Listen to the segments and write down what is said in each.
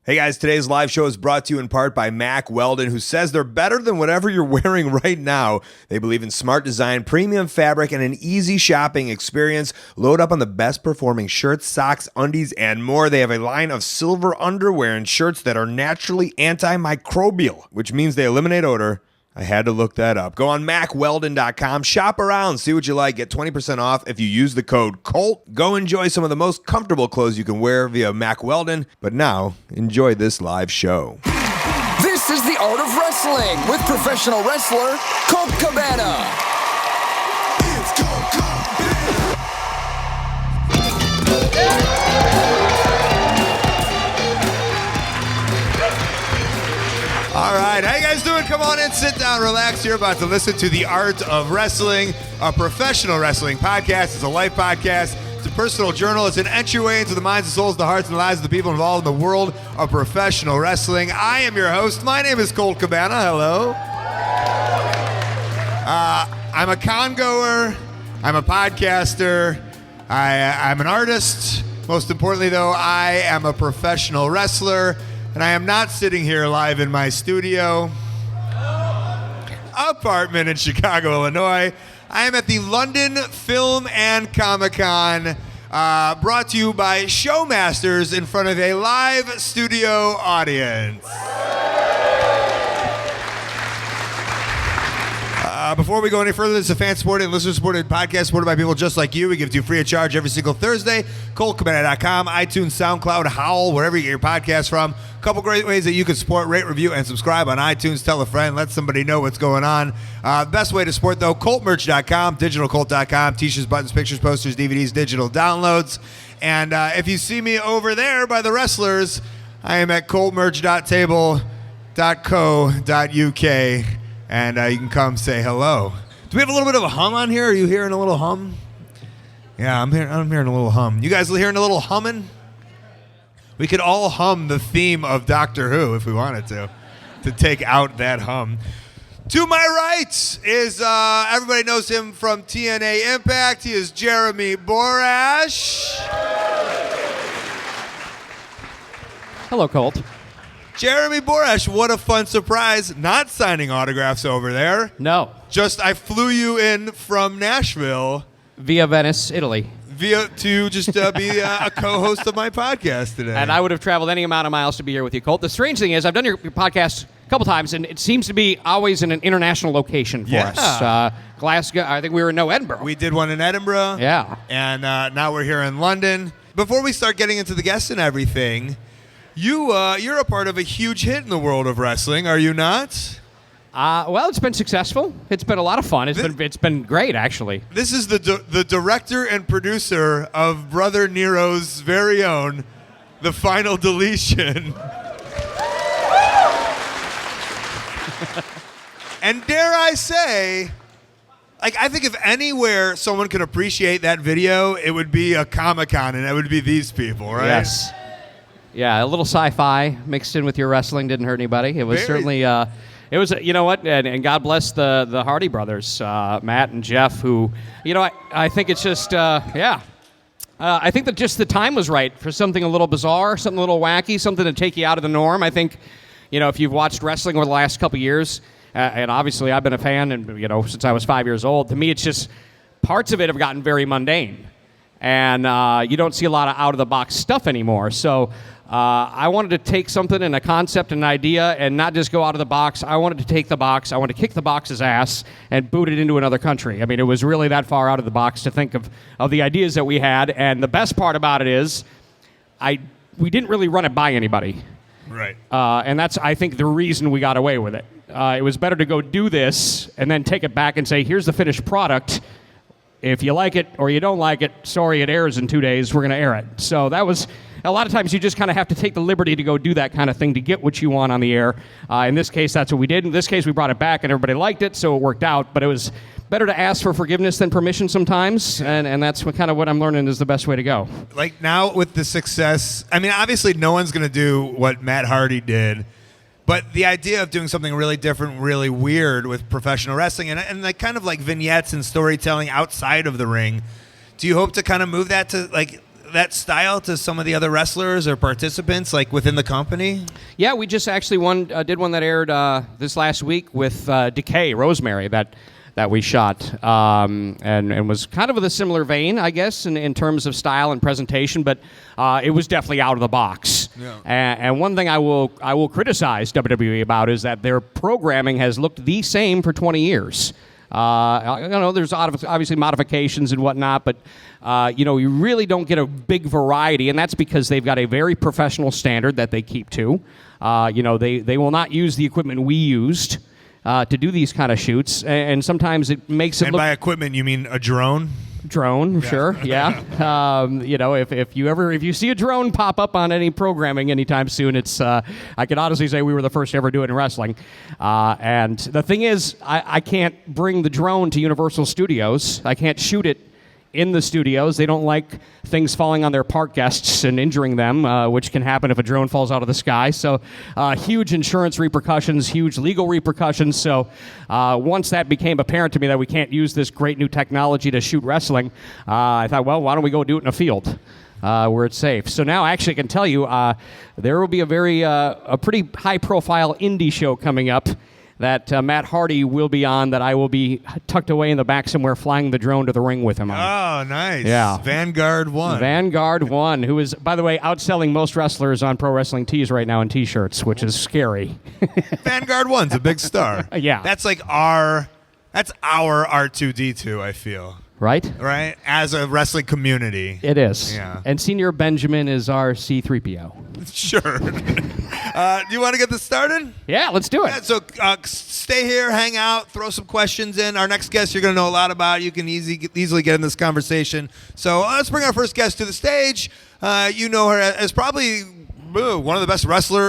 Hey guys, today's live show is brought to you in part by Mack Weldon, who says they're better than whatever you're wearing right now. They believe in smart design, premium fabric, and an easy shopping experience. Load up on the best performing shirts, socks, undies, and more. They have a line of silver underwear and shirts that are naturally antimicrobial, which means they eliminate odor. I had to look that up. Go on MackWeldon.com, shop around, see what you like, get 20% off if you use the code COLT. Go enjoy some of the most comfortable clothes you can wear via Mack Weldon. But now, enjoy this live show. This is The Art of Wrestling with professional wrestler Colt Cabana. It's Colt Cabana. All right, how you guys doing? Come on in, sit down, relax. You're about to listen to The Art of Wrestling, a professional wrestling podcast. It's a life podcast. It's a personal journal. It's an entryway into the minds and souls, the hearts and lives of the people involved in the world of professional wrestling. I am your host. My name is Colt Cabana. Hello. I'm a con-goer. I'm a podcaster. I'm an artist. Most importantly, though, I am a professional wrestler. And I am not sitting here live in my studio apartment in Chicago, Illinois. I am at the London Film and Comic-Con, brought to you by Showmasters in front of a live studio audience. Before we go any further, this is a fan-supported and listener-supported podcast supported by people just like you. We give it to you free of charge every single Thursday. ColtCabana.com, iTunes, SoundCloud, Howl, wherever you get your podcasts from. A couple great ways that you can support, rate, review, and subscribe on iTunes. Tell a friend. Let somebody know what's going on. Best way to support, though, ColtMerch.com, DigitalColt.com, t-shirts, buttons, pictures, posters, DVDs, digital downloads. And if you see me over there by the wrestlers, I am at ColtMerch.table.co.uk. And you can come say hello. Do we have a little bit of a hum on here? Are you hearing a little hum? Yeah, I'm hearing a little hum. You guys hearing a little humming? We could all hum the theme of Doctor Who if we wanted to take out that hum. To my right is, everybody knows him from TNA Impact. He is Jeremy Borash. Hello, Colt. Jeremy Borash, what a fun surprise. Not signing autographs over there. No. Just, I flew you in from Nashville. Via Venice, Italy. To just be a co-host of my podcast today. And I would have traveled any amount of miles to be here with you, Colt. The strange thing is, I've done your podcast a couple times, and it seems to be always in an international location for us. Glasgow, I think we were in Edinburgh. We did one in Edinburgh. Yeah. And now we're here in London. Before we start getting into the guests and everything, you're a part of a huge hit in the world of wrestling, are you not? Well, it's been successful. It's been a lot of fun. It's been great, actually. This is the director and producer of Brother Nero's very own, The Final Deletion. And dare I say, I think if anywhere someone could appreciate that video, it would be a Comic-Con, and it would be these people, right? Yes. Yeah, a little sci-fi mixed in with your wrestling didn't hurt anybody. It was certainly, it was, you know what, and God bless the Hardy brothers, Matt and Jeff, who, I think it's just, I think that just the time was right for something a little bizarre, something a little wacky, something to take you out of the norm. I think, if you've watched wrestling over the last couple of years, and obviously I've been a fan, and, since I was 5 years old, to me it's just, parts of it have gotten very mundane. And you don't see a lot of out-of-the-box stuff anymore. So I wanted to take something and a concept and an idea and not just go out of the box. I wanted to take the box. I wanted to kick the box's ass and boot it into another country. I mean, it was really that far out of the box to think of the ideas that we had. And the best part about it is we didn't really run it by anybody. Right. And that's, I think, the reason we got away with it. It was better to go do this and then take it back and say, here's the finished product. If you like it or you don't like it, sorry, it airs in 2 days. We're going to air it. So that was, a lot of times you just kind of have to take the liberty to go do that kind of thing to get what you want on the air. In this case, that's what we did. In this case, we brought it back and everybody liked it, so it worked out. But it was better to ask for forgiveness than permission sometimes, and that's kind of what I'm learning is the best way to go. Like now with the success, I mean, obviously no one's going to do what Matt Hardy did. But the idea of doing something really different, really weird with professional wrestling and like kind of like vignettes and storytelling outside of the ring, do you hope to kind of move that to like that style to some of the other wrestlers or participants, like within the company? Yeah, we just actually did one that aired this last week with Decay, Rosemary, that we shot, and was kind of with a similar vein, I guess, in terms of style and presentation, but it was definitely out of the box. Yeah. And one thing I will criticize WWE about is that their programming has looked the same for 20 years. There's obviously modifications and whatnot, but you really don't get a big variety, and that's because they've got a very professional standard that they keep to. They will not use the equipment we used to do these kind of shoots, and sometimes it makes it And look... by equipment, you mean a drone? Drone, sure, yeah. If you see a drone pop up on any programming anytime soon, it's I could honestly say we were the first to ever do it in wrestling. And the thing is, I can't bring the drone to Universal Studios. I can't shoot it in the studios. They don't like things falling on their park guests and injuring them, which can happen if a drone falls out of the sky. So huge insurance repercussions, huge legal repercussions. So once that became apparent to me that we can't use this great new technology to shoot wrestling, I thought, well, why don't we go do it in a field where it's safe? So now actually I can tell you there will be a pretty high-profile indie show coming up that Matt Hardy will be on, that I will be tucked away in the back somewhere flying the drone to the ring with him on. Oh, nice. Yeah. Vanguard 1. Vanguard 1, who is, by the way, outselling most wrestlers on Pro Wrestling Tees right now in T-shirts, which is scary. Vanguard 1's a big star. Yeah. That's like our R2-D2, I feel. Right? Right? As a wrestling community. It is. Yeah. And Senior Benjamin is our C-3PO. Sure. Do you want to get this started? Yeah, let's do it. Yeah, so stay here, hang out, throw some questions in. Our next guest you're going to know a lot about. You can easily get in this conversation. So let's bring our first guest to the stage. You know her as probably one of the best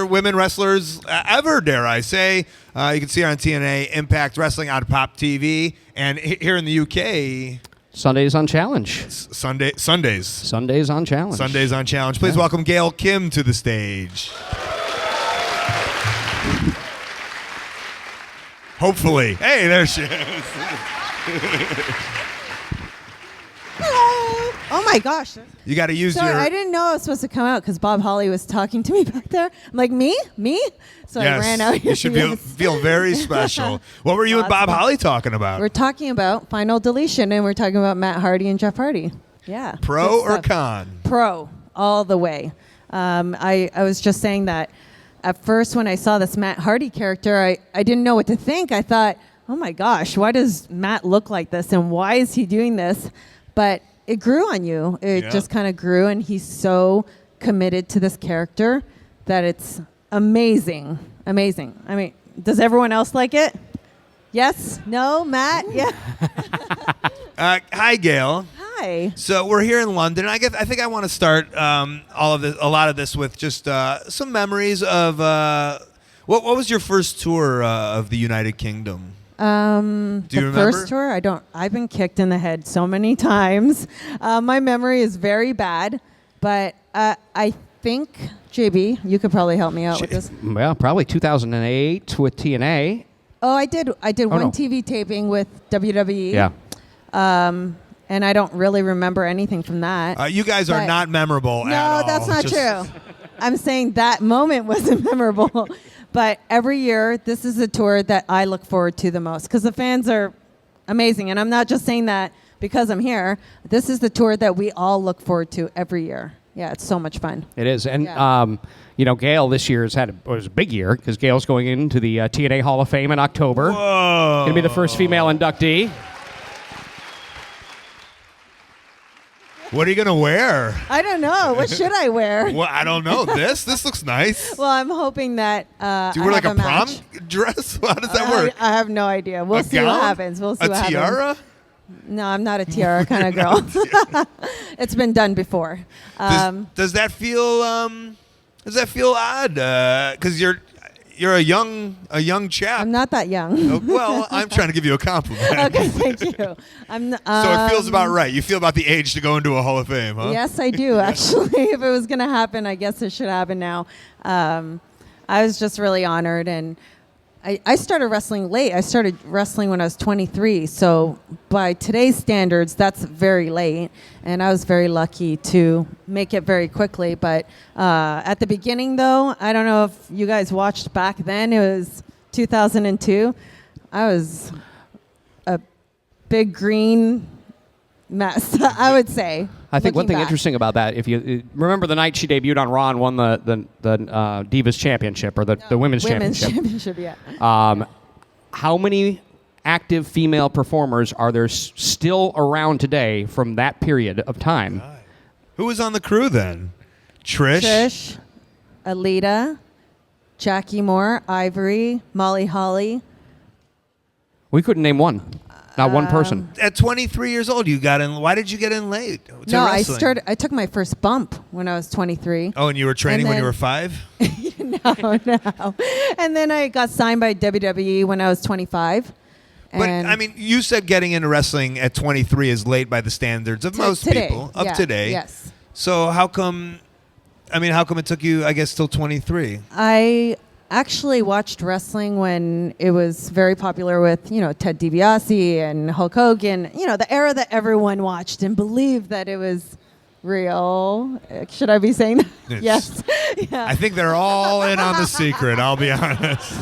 women wrestlers ever, dare I say. You can see her on TNA Impact Wrestling on Pop TV. And here in the UK... Sundays on Challenge. Sundays. Sundays on Challenge. Sundays on Challenge. Please welcome Gail Kim to the stage. Hopefully. Hey, there she is. Hello. Oh my gosh. You got to use Sorry, your... I didn't know I was supposed to come out because Bob Holly was talking to me back there. I'm like, me? So Yes, I ran out here. you should feel very special. What were you and Bob Holly talking about? We're talking about Final Deletion, and we're talking about Matt Hardy and Jeff Hardy. Yeah. Pro good or stuff. con? Pro, all the way. I was just saying that at first when I saw this Matt Hardy character, I didn't know what to think. I thought, oh my gosh, why does Matt look like this, and why is he doing this? But it grew on you. It just kind of grew, and he's so committed to this character that it's amazing. Amazing. I mean, does everyone else like it? Yes? No? Matt? Yeah. Hi, Gail. Hi. So we're here in London. I think I want to start a lot of this with just some memories of what was your first tour of the United Kingdom? Do you remember? First tour? I've been kicked in the head so many times. My memory is very bad, but I think, JB, you could probably help me out with this. Well, probably 2008 with TNA. Oh, I did one no. TV taping with WWE. Yeah. And I don't really remember anything from that. You guys are But- not memorable at all. No, that's not true. I'm saying that moment wasn't memorable. But every year, this is the tour that I look forward to the most because the fans are amazing. And I'm not just saying that because I'm here. This is the tour that we all look forward to every year. Yeah, it's so much fun. It is. And, Yeah. Gail this year was a big year because Gail's going into the TNA Hall of Fame in October. Whoa. Going to be the first female inductee. What are you going to wear? I don't know. What should I wear? Well, I don't know. This looks nice. Well, I'm hoping that Do you wear like have a prom match. dress? How does that work? I have no idea. We'll A see gown? what happens. We'll see A what tiara? happens. No, I'm not a tiara kind of girl. It's been done before. Does that feel odd? Because you're a young chap. I'm not that young. Well, I'm trying to give you a compliment. Okay, thank you. I'm. So it feels about right. You feel about the age to go into a Hall of Fame, huh? Yes, I do actually. If it was going to happen, I guess it should happen now. I was just really honored, and I started wrestling late. I started wrestling when I was 23. So by today's standards, that's very late. And I was very lucky to make it very quickly. But at the beginning, though, I don't know if you guys watched back then. It was 2002. I was a big green mess, I would say. I think one thing back. interesting about that, if you remember the night she debuted on Raw and won the Divas Championship or the Women's Championship. Yeah. How many active female performers are there still around today from that period of time? Who was on the crew then? Trish, Alita, Jackie Moore, Ivory, Molly Holly. We couldn't name one. Not one person. At 23 years old, you got in. Why did you get in late to No, wrestling? I took my first bump when I was 23. Oh, and you were training when you were 5? No. And then I got signed by WWE when I was 25. But, And I mean, you said getting into wrestling at 23 is late by the standards of most today. people, Yeah, today. Yes. So how come it took you, I guess, till 23? I actually watched wrestling when it was very popular with, Ted DiBiase and Hulk Hogan, the era that everyone watched and believed that it was real. Should I be saying that? Yes. Yeah. I think they're all in on the secret, I'll be honest.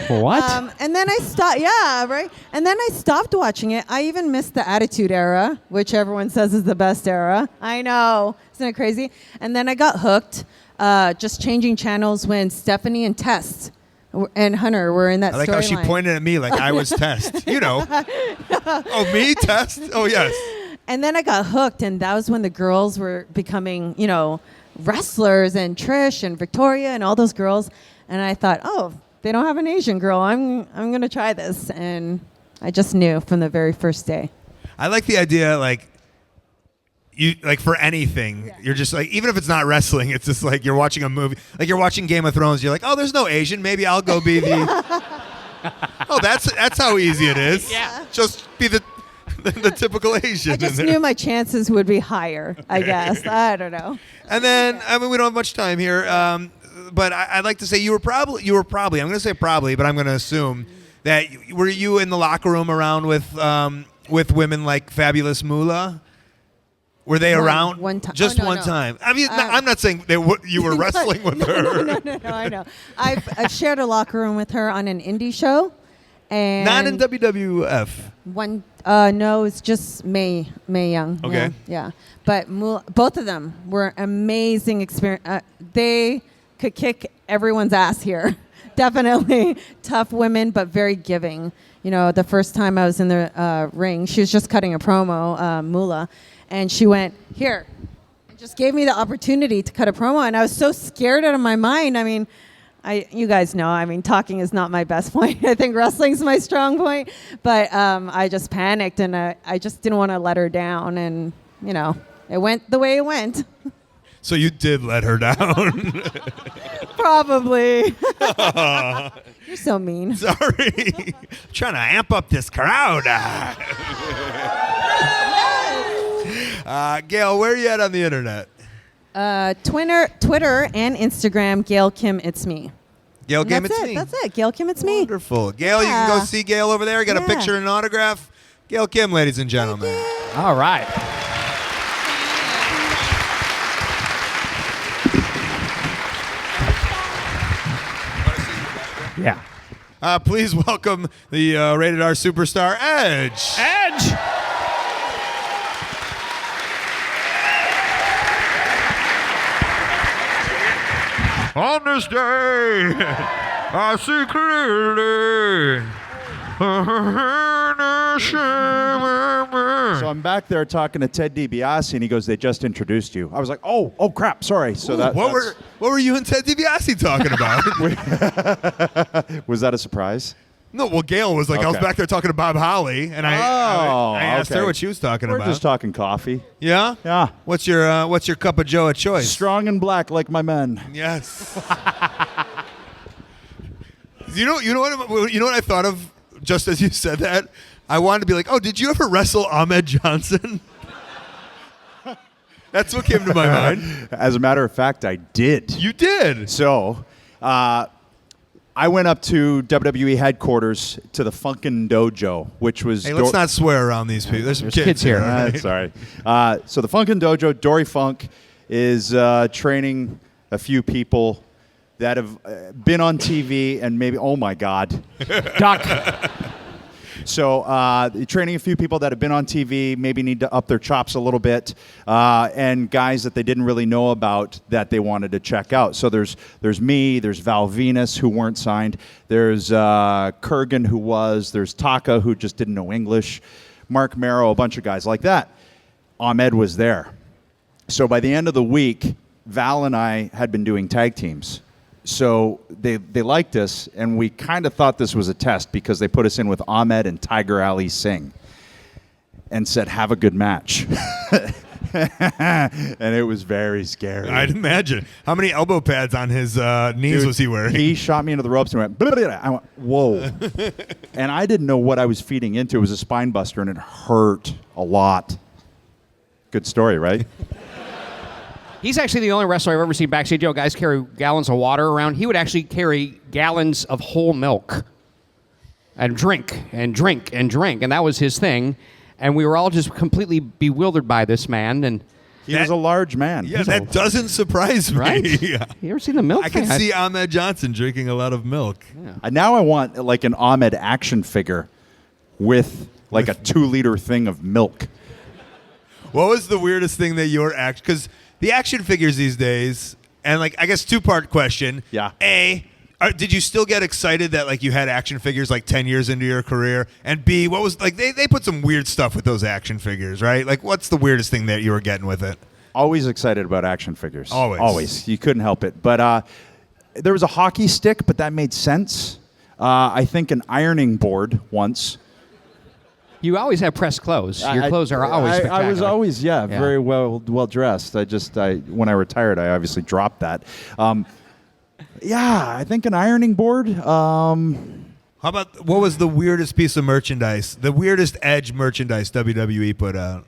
What? And then I stopped. Yeah, right. And then I stopped watching it. I even missed the Attitude Era, which everyone says is the best era. I know, isn't it crazy? And then I got hooked, just changing channels when Stephanie and Test and Hunter were in that. I like how she pointed at me like I was Test. Oh, me, Test. Oh, yes. And then I got hooked, and that was when the girls were becoming, wrestlers, and Trish and Victoria and all those girls. And I thought, oh, they don't have an Asian girl. I'm going to try this. And I just knew from the very first day. I like the idea, you for anything, you're just like, even if it's not wrestling, it's just like you're watching a movie, like you're watching Game of Thrones. You're like, oh, there's no Asian. Maybe I'll go be the. Oh, that's how easy it is. Yeah. Just be the typical Asian. I just knew my chances would be higher, I guess. I don't know. And then, we don't have much time here, but I'd like to say you were probably, I'm going to say probably, but I'm going to assume that, were you in the locker room around with women like Fabulous Moolah? Were they around? One time. Just one time. I mean, I'm not saying you were wrestling with her. No, I know. I've shared a locker room with her on an indie show. And Not in WWF. No, it's just Mae Young. Okay. Yeah. But both of them were amazing experience. They could kick everyone's ass here. Definitely tough women, but very giving. The first time I was in the ring, she was just cutting a promo, Moolah, and she went, here, and just gave me the opportunity to cut a promo. And I was so scared out of my mind. I mean, you guys know, talking is not my best point. I think wrestling's my strong point. But I just panicked, and I just didn't want to let her down. And, it went the way it went. So you did let her down. Probably. You're so mean. Sorry. I'm trying to amp up this crowd. Gail, where are you at on the internet? Twitter and Instagram, Gail Kim It's Me. Gail Kim It's Me. That's it. Gail Kim It's Me. Wonderful. Gail, you can go see Gail over there. Get a picture and an autograph. Gail Kim, ladies and gentlemen. All right. Yeah. Please welcome the Rated R superstar, Edge. Edge! On this day, I see clearly. So I'm back there talking to Ted DiBiase, and he goes, "They just introduced you." I was like, "Oh crap, sorry." So What were you and Ted DiBiase talking about? was that a surprise? No, well, Gail was like, I was Okay. back there talking to Bob Holly, and I asked her okay. what she was talking We're about. just talking coffee. Yeah? Yeah. What's your cup of Joe of choice? Strong and black like my men. Yes. You know what I thought of just as you said that? I wanted to be like, oh, did you ever wrestle Ahmed Johnson? That's what came to my mind. As a matter of fact, I did. You did. So, I I went up to WWE headquarters to the Funkin' Dojo, which was... Hey, let's not swear around these people. There's some kids here. Right? Sorry. So the Funkin' Dojo, Dory Funk, is training a few people that have been on TV and maybe... Oh, my God. Duck. So training a few people that have been on TV, maybe need to up their chops a little bit, and guys that they didn't really know about that they wanted to check out. So there's me, there's Val Venus, who weren't signed, there's Kurgan, who was, there's Taka, who just didn't know English, Mark Merrow, a bunch of guys like that. Ahmed was there. So by the end of the week, Val and I had been doing tag teams. So they liked us, and we kind of thought this was a test because they put us in with Ahmed and Tiger Ali Singh and said, have a good match. And it was very scary. I'd imagine. How many elbow pads on his knees was he wearing? He shot me into the ropes and went, blah, blah, blah. I went, whoa. And I didn't know what I was feeding into. It was a spine buster, and it hurt a lot. Good story, right? He's actually the only wrestler I've ever seen backstage. Guys carry gallons of water around. He would actually carry gallons of whole milk and drink and drink and drink. And that was his thing. And we were all just completely bewildered by this man. And He was a large man. Yeah, that doesn't surprise me. right? Yeah. You ever seen the milk I can thing? see Ahmed Johnson drinking a lot of milk. Now I want like an Ahmed action figure with like a 2-liter thing of milk. What was the weirdest thing that your act? Because the action figures these days, and like I guess 2-part question. Yeah. A, did you still get excited that like you had action figures like 10 years into your career? And B, what was like they put some weird stuff with those action figures, right? Like what's the weirdest thing that you were getting with it? Always excited about action figures. Always. You couldn't help it. But there was a hockey stick, but that made sense. I think an ironing board once. You always have pressed clothes. Your clothes are always spectacular. I was always, very well dressed. When I retired, I obviously dropped that. I think an ironing board. How about what was the weirdest piece of merchandise? The weirdest Edge merchandise WWE put out?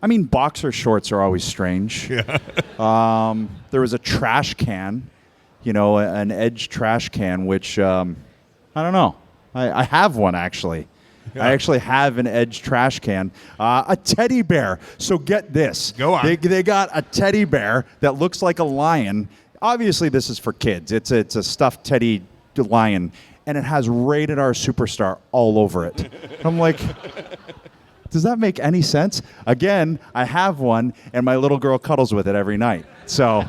I mean, boxer shorts are always strange. Yeah. There was a trash can, an Edge trash can, which I don't know. I have one actually. Yeah. I actually have an Edge trash can. A teddy bear. So get this. Go on. They got a teddy bear that looks like a lion. Obviously, this is for kids. It's a stuffed teddy lion, and it has Rated R Superstar all over it. I'm like, does that make any sense? Again, I have one, and my little girl cuddles with it every night. So,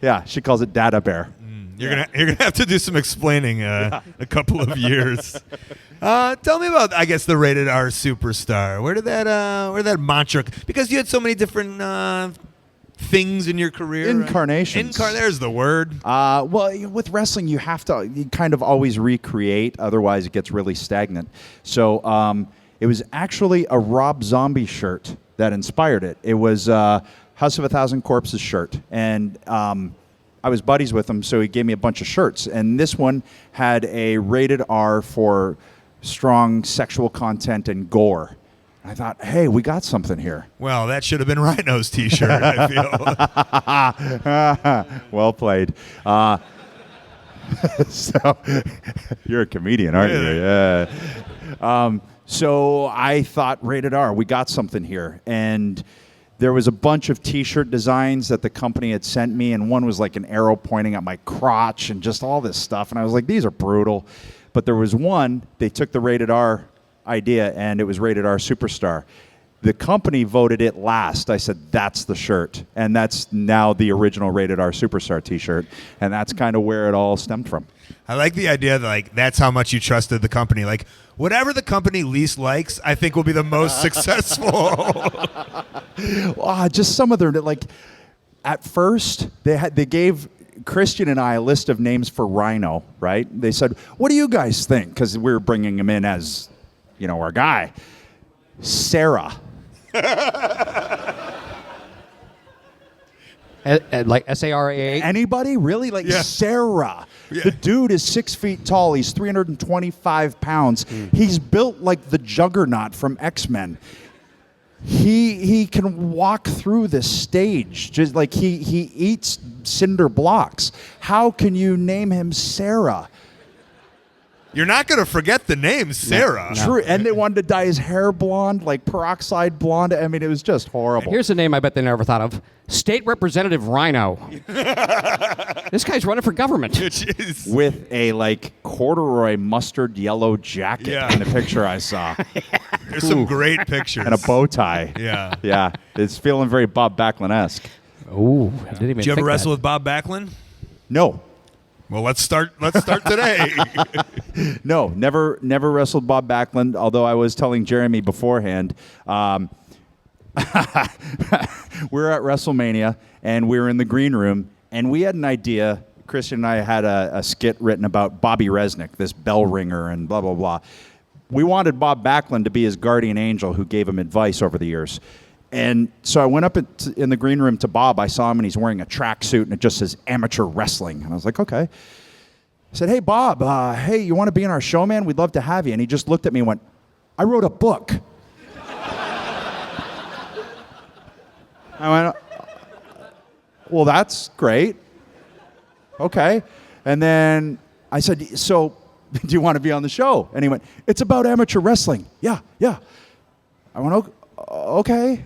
yeah, she calls it Dada Bear. You're gonna have to do some explaining a couple of years. Tell me about, I guess, the Rated R Superstar. Where did that mantra? Because you had so many different things in your career. Incarnations. There's the word. Well, with wrestling, you have to kind of always recreate. Otherwise, it gets really stagnant. So it was actually a Rob Zombie shirt that inspired it. It was House of a Thousand Corpses shirt, and I was buddies with him, so he gave me a bunch of shirts. And this one had a Rated R for strong sexual content and gore. I thought, hey, we got something here. Well, that should have been Rhino's T-shirt, I feel. Well played. So you're a comedian, aren't you? Yeah. So I thought, Rated R, we got something here. And there was a bunch of T-shirt designs that the company had sent me, and one was like an arrow pointing at my crotch and just all this stuff. And I was like, these are brutal. But there was one, they took the Rated R idea, and it was Rated R Superstar. The company voted it last. I said, that's the shirt. And that's now the original Rated R Superstar T-shirt. And that's kind of where it all stemmed from. I like the idea that, like, that's how much you trusted the company. Like, whatever the company least likes, I think will be the most successful. Just some of their, like, at first, they gave Christian and I a list of names for Rhino, right? They said, what do you guys think? Because we were bringing him in as, our guy. Sarah. Like S-A-R-A-H? Anybody? Really? Like Sarah. Yeah. The dude is 6 feet tall. He's 325 pounds. He's built like the Juggernaut from X-Men. He can walk through this stage just like he eats cinder blocks. How can you name him Sarah? You're not going to forget the name Sarah. No. True, and they wanted to dye his hair blonde, like peroxide blonde. I mean, it was just horrible. Here's a name I bet they never thought of. State Representative Rhino. This guy's running for government. Jeez. With a like corduroy mustard yellow jacket in the picture I saw. There's some great pictures. And a bow tie. Yeah. Yeah. It's feeling very Bob Backlund-esque. Ooh, I didn't even Did you ever think wrestle that. with Bob Backlund? No. Well, let's start today. No, never wrestled Bob Backlund, although I was telling Jeremy beforehand. We were at WrestleMania, and we were in the green room, and we had an idea. Christian and I had a skit written about Bobby Resnick, this bell ringer and blah, blah, blah. We wanted Bob Backlund to be his guardian angel who gave him advice over the years. And so I went up in the green room to Bob. I saw him, and he's wearing a tracksuit, and it just says amateur wrestling. And I was like, okay. I said, hey, Bob, hey, you want to be in our show, man? We'd love to have you. And he just looked at me and went, I wrote a book. I went, well, that's great. Okay. And then I said, so do you want to be on the show? And he went, it's about amateur wrestling. Yeah. I went, okay.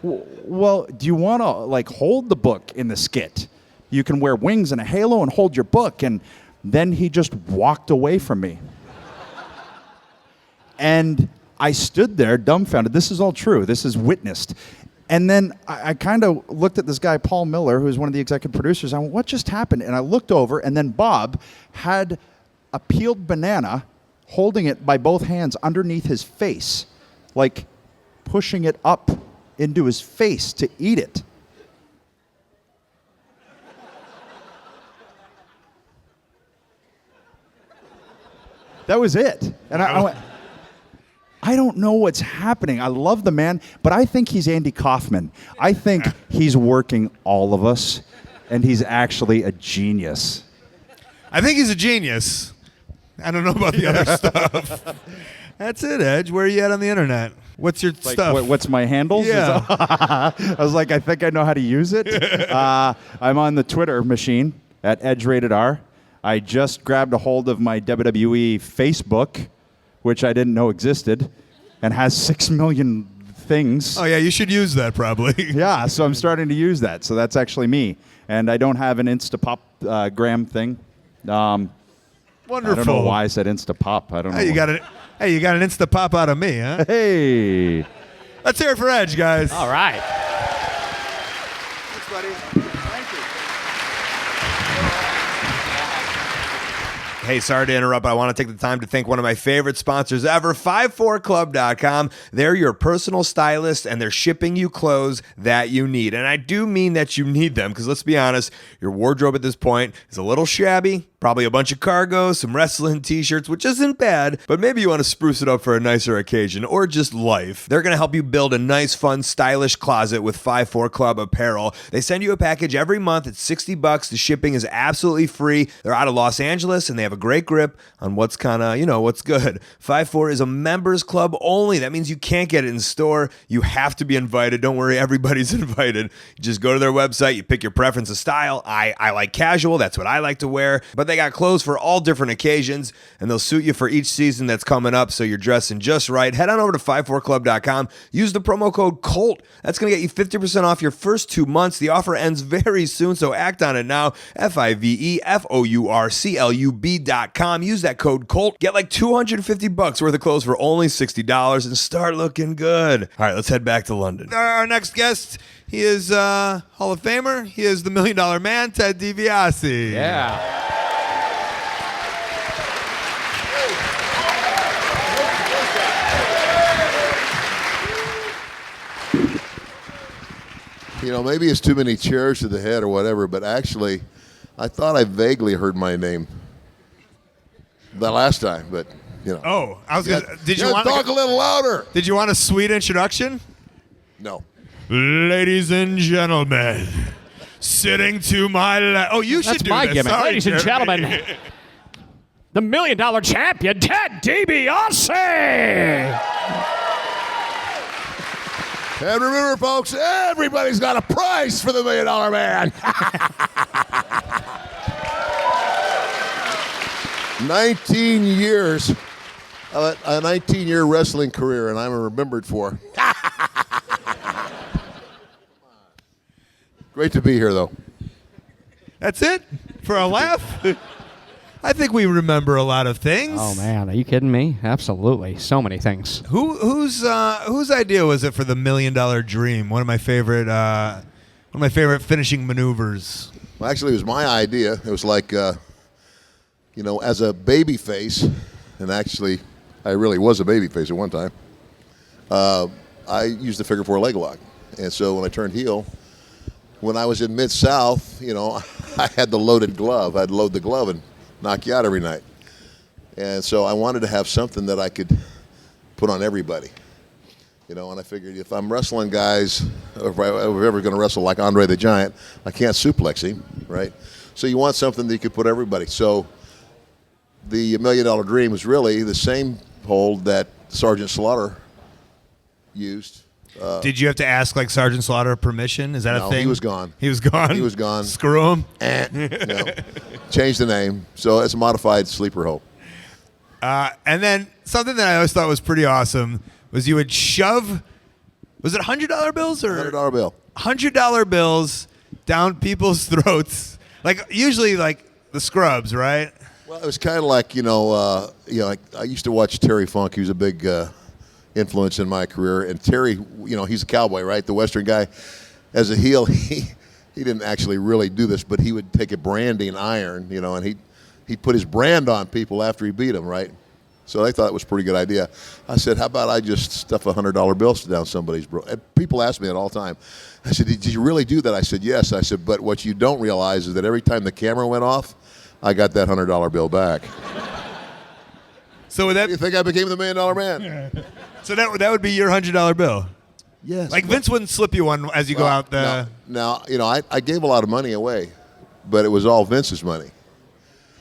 Well, do you want to like hold the book in the skit? You can wear wings and a halo and hold your book. And then he just walked away from me. And I stood there dumbfounded. This is all true. This is witnessed. And then I kind of looked at this guy, Paul Miller, who's one of the executive producers. I went, what just happened? And I looked over, and then Bob had a peeled banana holding it by both hands underneath his face, like pushing it up into his face to eat it. That was it. And I went, I don't know what's happening. I love the man, but I think he's Andy Kaufman. I think he's working all of us, and he's actually a genius. I think he's a genius. I don't know about the other stuff. That's it, Edge. Where are you at on the internet? What's your stuff? What's my handles? Yeah. I was like, I think I know how to use it. I'm on the Twitter machine at EdgeRatedR. I just grabbed a hold of my WWE Facebook, which I didn't know existed, and has 6 million things. Oh, yeah, you should use that probably. Yeah, so I'm starting to use that. So that's actually me. And I don't have an Instapop-gram thing. Wonderful. I don't know why I said Instapop. I don't know. You got an Insta pop out of me, huh? Hey. Let's hear it for Edge, guys. All right. Thanks, buddy. Thank you. Hey, sorry to interrupt, but I want to take the time to thank one of my favorite sponsors ever, 54club.com. They're your personal stylist, and they're shipping you clothes that you need. And I do mean that you need them, because let's be honest, your wardrobe at this point is a little shabby. Probably a bunch of cargo, some wrestling t-shirts, which isn't bad, but maybe you want to spruce it up for a nicer occasion or just life. They're going to help you build a nice, fun, stylish closet with 54 Club apparel. They send you a package every month. It's $60. The shipping is absolutely free. They're out of Los Angeles, and they have a great grip on what's kind of, what's good. 54 is a members club only. That means you can't get it in store. You have to be invited. Don't worry, everybody's invited. You just go to their website. You pick your preference of style. I like casual. That's what I like to wear. But they got clothes for all different occasions, and they'll suit you for each season that's coming up, so you're dressing just right. Head on over to 54club.com. Use the promo code COLT. That's going to get you 50% off your first 2 months. The offer ends very soon, so act on it now. FIVEFOURCLUB.com. Use that code COLT. Get like $250 worth of clothes for only $60 and start looking good. All right, let's head back to London. Our next guest, he is Hall of Famer. He is the $1 Million Man, Ted DiBiase. Yeah. Maybe it's too many chairs to the head or whatever, but actually, I thought I vaguely heard my name the last time, but, Oh, I was gonna. Did you Yeah, want talk a little louder? Did you want a sweet introduction? No. Ladies and gentlemen, sitting to my left. Oh, you should That's do my this. gimmick. Sorry, Ladies and Jeremy. gentlemen, the $1 Million Champion, Ted DiBiase. And remember, folks, everybody's got a price for the $1 Million Man. 19 years, a 19-year wrestling career, and I'm remembered for. Great to be here, though. That's it? For a laugh? I think we remember a lot of things. Oh man, are you kidding me? Absolutely, so many things. Whose idea was it for the $1 Million Dream? One of my favorite finishing maneuvers. Well, actually, it was my idea. It was like, as a baby face, and actually, I really was a baby face at one time. I used the figure 4 leg lock, and so when I turned heel, when I was in Mid-South, I had the loaded glove. I'd load the glove and knock you out every night. And so I wanted to have something that I could put on everybody. And I figured if I'm wrestling guys, or if we're ever going to wrestle like Andre the Giant, I can't suplex him, right? So you want something that you could put everybody. So the $1 Million Dream was really the same hold that Sergeant Slaughter used. Did you have to ask like Sergeant Slaughter permission? Is that No, a thing? he was gone. He was gone? He was gone. Screw him. Changed the name. So it's a modified sleeper hold. And then something that I always thought was pretty awesome was you would shove, was it $100 bills or? $100 bill. $100 bills down people's throats. Like usually like the scrubs, right? Well, it was kind of like, I used to watch Terry Funk. He was a big influence in my career. And Terry, he's a cowboy, right? The Western guy. As a heel, he didn't actually really do this, but he would take a branding iron, and he'd put his brand on people after he beat them, right? So they thought it was a pretty good idea. I said, how about I just stuff $100 bills down somebody's bro? And people ask me that all the time. I said, did you really do that? I said, yes. I said, but what you don't realize is that every time the camera went off, I got that $100 bill back. So would that, You think I became the $1 Million Man? so that would be your $100 bill? Yes. Like Vince wouldn't slip you one as you go out the... Now, I gave a lot of money away, but it was all Vince's money.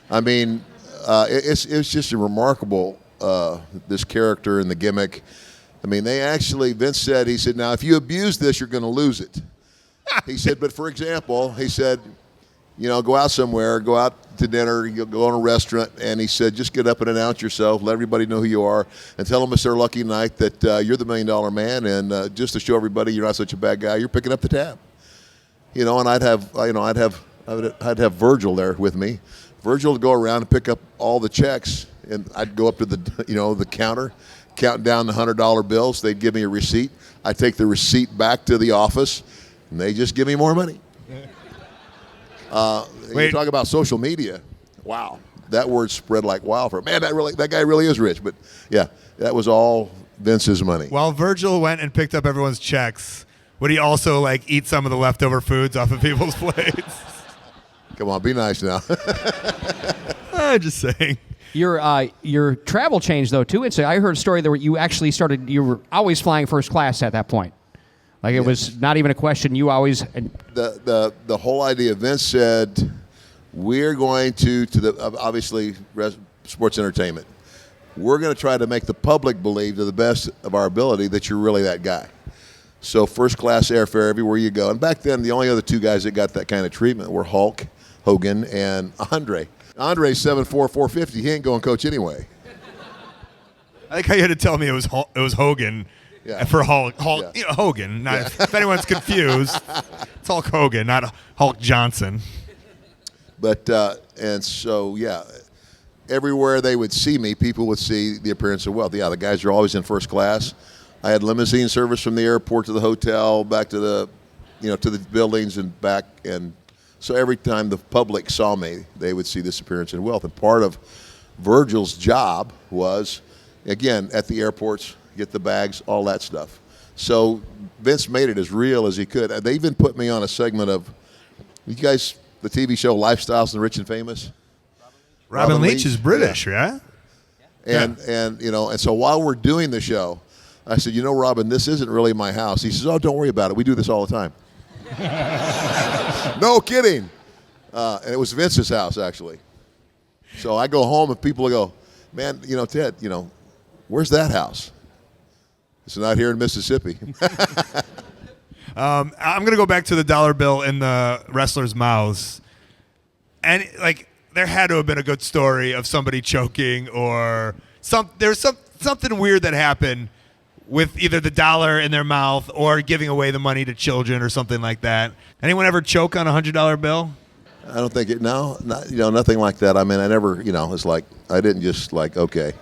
I mean, it's just a remarkable, this character and the gimmick. I mean, Vince said, now, if you abuse this, you're going to lose it. He said, but for example, he said, go out somewhere, go out to dinner, you'll go in a restaurant, and he said, just get up and announce yourself, let everybody know who you are, and tell them it's their lucky night that you're the $1 Million Man, and just to show everybody you're not such a bad guy, you're picking up the tab. And I'd have Virgil there with me. Virgil would go around and pick up all the checks, and I'd go up to the counter, count down the $100 bills. They'd give me a receipt. I'd take the receipt back to the office, and they just give me more money. You talk about social media. Wow, that word spread like wildfire. Man, that guy really is rich. But yeah, that was all Vince's money. While Virgil went and picked up everyone's checks, would he also like eat some of the leftover foods off of people's plates? Come on, be nice now. I'm just saying. Your travel changed though too. And so I heard a story where you actually started. You were always flying first class at that point. Like it was not even a question. You always the whole idea. Vince said, we're going to the obviously sports entertainment. We're going to try to make the public believe to the best of our ability that you're really that guy. So first class airfare everywhere you go. And back then, the only other two guys that got that kind of treatment were Hulk Hogan and Andre. Andre's 7'4", 450. He ain't going coach anyway. I like how you had to tell me it was Hogan. Yeah. For Hulk Yeah. Hogan. Not if anyone's confused, it's Hulk Hogan, not Hulk Johnson. But and so everywhere they would see me, people would see the appearance of wealth. Yeah, the guys are always in first class. I had limousine service from the airport to the hotel, back to the, to the buildings and back. And so every time the public saw me, they would see this appearance in wealth. And part of Virgil's job was, again, at the airports, get the bags, all that stuff. So Vince made it as real as he could. They even put me on a segment of, you guys, the TV show Lifestyles of the Rich and Famous. Robin Leach is British, yeah? And so while we're doing the show, I said, Robin, this isn't really my house. He says, oh, don't worry about it. We do this all the time. No kidding. And it was Vince's house, actually. So I go home and people go, man, Ted, where's that house? It's not here in Mississippi. I'm going to go back to the dollar bill in the wrestlers' mouths. And, like, there had to have been a good story of somebody choking or something weird that happened with either the dollar in their mouth or giving away the money to children or something like that. Anyone ever choke on a $100 bill? I don't think nothing like that. I mean, I never, it's like I didn't just like, okay.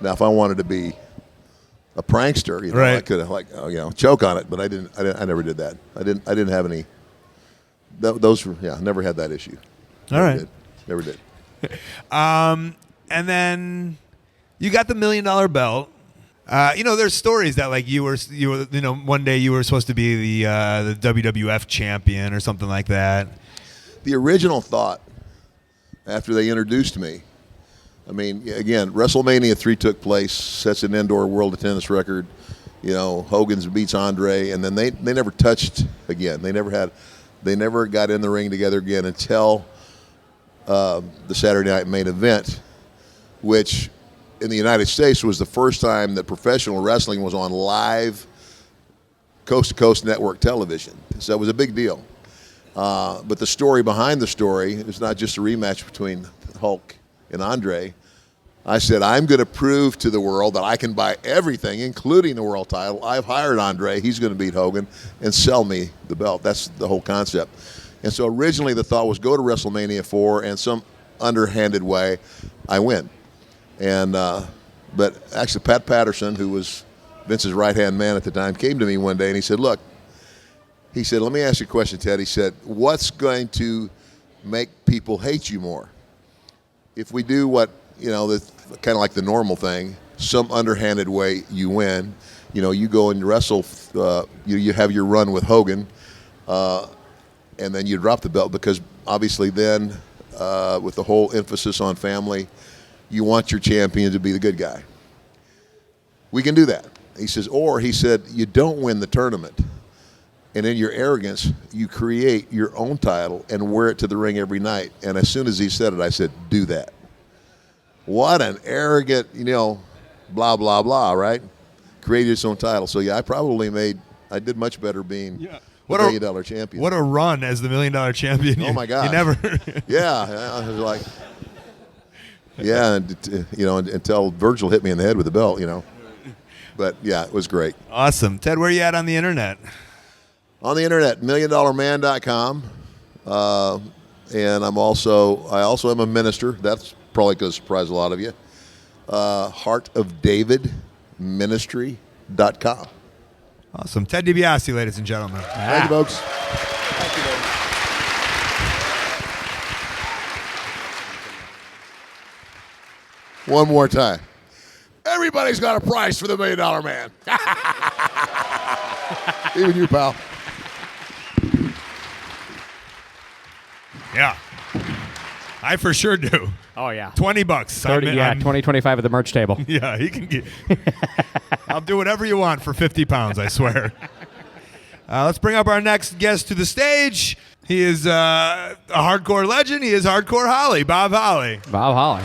Now, if I wanted to be a prankster, right. I could have choke on it, but I didn't. I never did that. I didn't have any. Those were never had that issue. Never did. And then you got the $1 million belt. There's stories that like you were one day you were supposed to be the WWF champion or something like that. The original thought after they introduced me, I mean, again, WrestleMania 3 took place, sets an indoor world of tennis record. Hogan's beats Andre, and then they never touched again. They never got in the ring together again until the Saturday Night Main Event, which in the United States was the first time that professional wrestling was on live coast-to-coast network television. So it was a big deal. But the story behind the story is not just a rematch between Hulk and Andre. I said, I'm going to prove to the world that I can buy everything, including the world title. I've hired Andre. He's going to beat Hogan and sell me the belt. That's the whole concept. And so originally the thought was go to WrestleMania 4 and some underhanded way, I win. And but actually Pat Patterson, who was Vince's right-hand man at the time, came to me one day and he said, look, let me ask you a question, Ted. He said, what's going to make people hate you more? If we do what, the kind of like the normal thing, some underhanded way you win, you go and wrestle, you have your run with Hogan, and then you drop the belt because obviously then with the whole emphasis on family, you want your champion to be the good guy. We can do that. He said, you don't win the tournament. And in your arrogance, you create your own title and wear it to the ring every night. And as soon as he said it, I said, do that. What an arrogant, blah, blah, blah, right? Created his own title. So, yeah, I did much better being the $1 million champion. What a run as the $1 million champion. Oh, my God. You never. Yeah. I was like, until Virgil hit me in the head with the belt, But, yeah, it was great. Awesome. Ted, where are you at on the internet? On the internet, milliondollarman.com, and I also am a minister. That's probably going to surprise a lot of you. heartofdavidministry.com. Awesome. Ted DiBiase, ladies and gentlemen. Thank you, folks. One more time. Everybody's got a price for the $1 million man. Even you, pal. Yeah. I for sure do. Oh, yeah. $20. 30, 2025 at the merch table. Yeah, he can get. I'll do whatever you want for 50 pounds, I swear. Let's bring up our next guest to the stage. He is a hardcore legend. He is Hardcore Holly, Bob Holly. Bob Holly.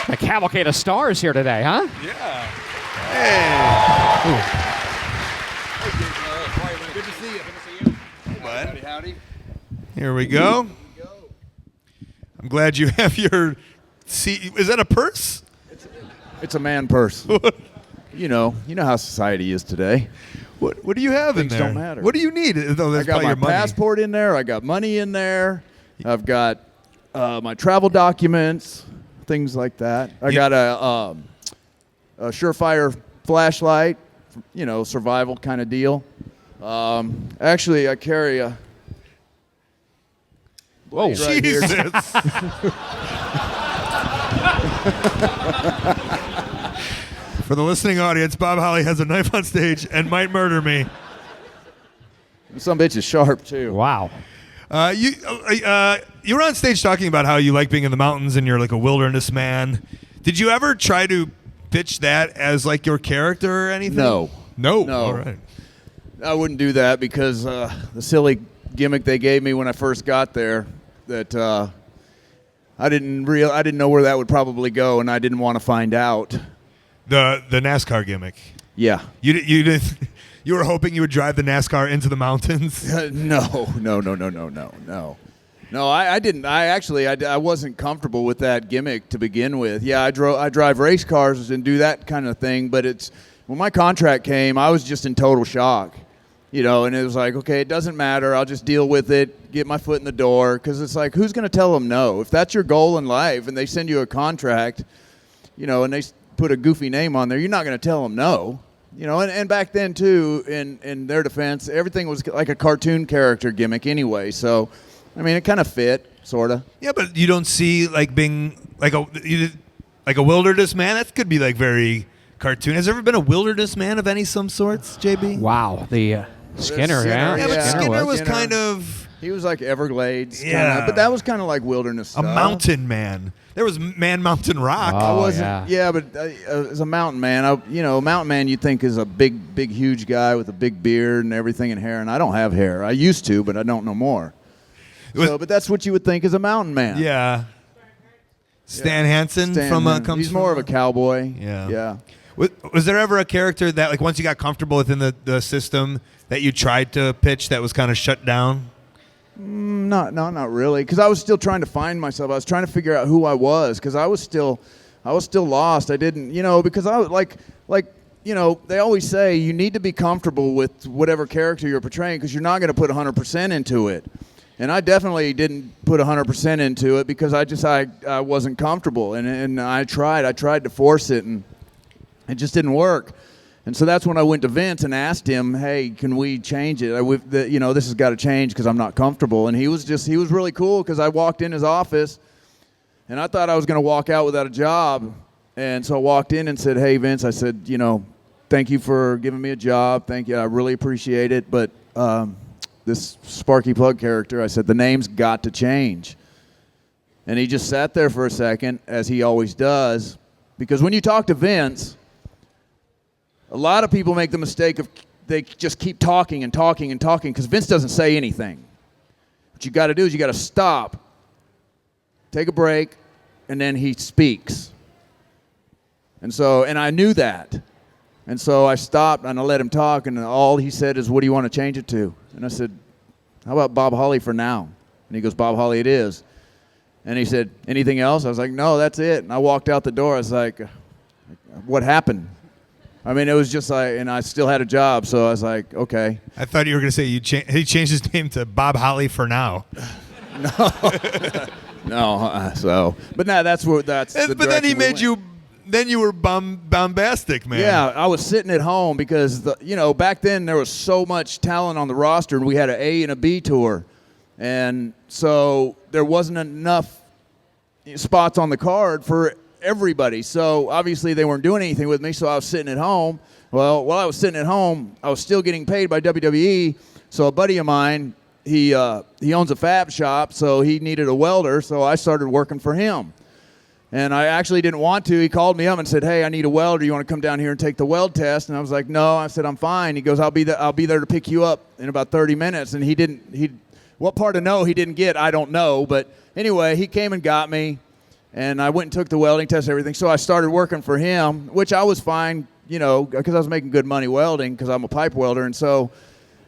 A cavalcade of stars here today, huh? Yeah. Hey. Good to see you. Hey, bud. Howdy. Here we go. I'm glad you have your seat. Is that a purse? It's a man purse. You know how society is today. What do you have in Things there? don't matter. What do you need? Oh, I got my passport in there. I got money in there. I've got my travel documents, things like that. I got a surefire flashlight, survival kind of deal. Actually, I carry a. Whoa, right here. Jesus. For the listening audience, Bob Holly has a knife on stage and might murder me. Some bitch is sharp too. Wow. You were on stage talking about how you like being in the mountains and you're like a wilderness man. Did you ever try to pitch that as like your character or anything? No. All right. I wouldn't do that because the silly gimmick they gave me when I first got there, that I didn't know where that would probably go, and I didn't want to find out. The NASCAR gimmick. Yeah. You You were hoping you would drive the NASCAR into the mountains? No. No, I didn't. I wasn't comfortable with that gimmick to begin with. Yeah, I drive race cars and do that kind of thing, but when my contract came, I was just in total shock. And it was like, okay, it doesn't matter. I'll just deal with it, get my foot in the door, because it's like, who's going to tell them no? If that's your goal in life and they send you a contract, and they put a goofy name on there, you're not going to tell them no. And back then, too, in their defense, everything was like a cartoon character gimmick anyway. So, I mean, it kind of fit, sort of. Yeah, but you don't see, like, being like a wilderness man? That could be, like, very cartoon. Has there ever been a wilderness man of some sorts, JB? Wow. The Skinner, yeah. Yeah, but Skinner was Skinner. kind of... He was like Everglades, Yeah. kinda, but that was kind of like wilderness a stuff. mountain man. There was Man Mountain Rock. Oh, I wasn't. yeah. But as a mountain man, mountain man you think is a big, huge guy with a big beard and everything and hair, and I don't have hair. I used to, but I don't no more. But that's what you would think is a mountain man. Yeah. Stan Hansen comes He's more of a cowboy. Yeah. Yeah. Was there ever a character that, like, once you got comfortable within the system, that you tried to pitch that was kind of shut down? Not really, because I was still trying to find myself. I was trying to figure out who I was, because I was still lost. I didn't, because I was like, they always say you need to be comfortable with whatever character you're portraying, because you're not going to put 100% into it. And I definitely didn't put 100% into it because I wasn't comfortable, and I tried to force it, and it just didn't work. And so that's when I went to Vince and asked him, hey, can we change it? This has got to change because I'm not comfortable. And he was really cool, because I walked in his office and I thought I was going to walk out without a job. And so I walked in and said, hey, Vince, I said, thank you for giving me a job. Thank you. I really appreciate it. But this Sparky Plug character, I said, the name's got to change. And he just sat there for a second, as he always does, because when you talk to Vince, a lot of people make the mistake of they just keep talking and talking and talking, because Vince doesn't say anything. What you got to do is you got to stop, take a break, and then he speaks. And I knew that. And so I stopped and I let him talk, and all he said is, what do you want to change it to? And I said, how about Bob Holly for now? And he goes, Bob Holly it is. And he said, anything else? I was like, no, that's it. And I walked out the door. I was like, what happened? I mean, it was just like, and I still had a job, so I was like, okay. I thought you were going to say he changed his name to Bob Holly for now. No. But now that's the But then he direction we made went. you. Then you were bombastic, man. Yeah, I was sitting at home because back then there was so much talent on the roster, and we had an A and a B tour, and so there wasn't enough spots on the card for everybody. So obviously they weren't doing anything with me, so I was sitting at home. Well, while I was sitting at home, I was still getting paid by WWE. So a buddy of mine, he owns a fab shop, so he needed a welder, so I started working for him. And I actually didn't want to. He called me up and said, hey, I need a welder. You want to come down here and take the weld test? And I was like, no. I said, I'm fine. He goes, I'll be there to pick you up in about 30 minutes. And what part of no he didn't get, I don't know. But anyway, he came and got me. And I went and took the welding test and everything. So I started working for him, which I was fine, because I was making good money welding, because I'm a pipe welder. And so,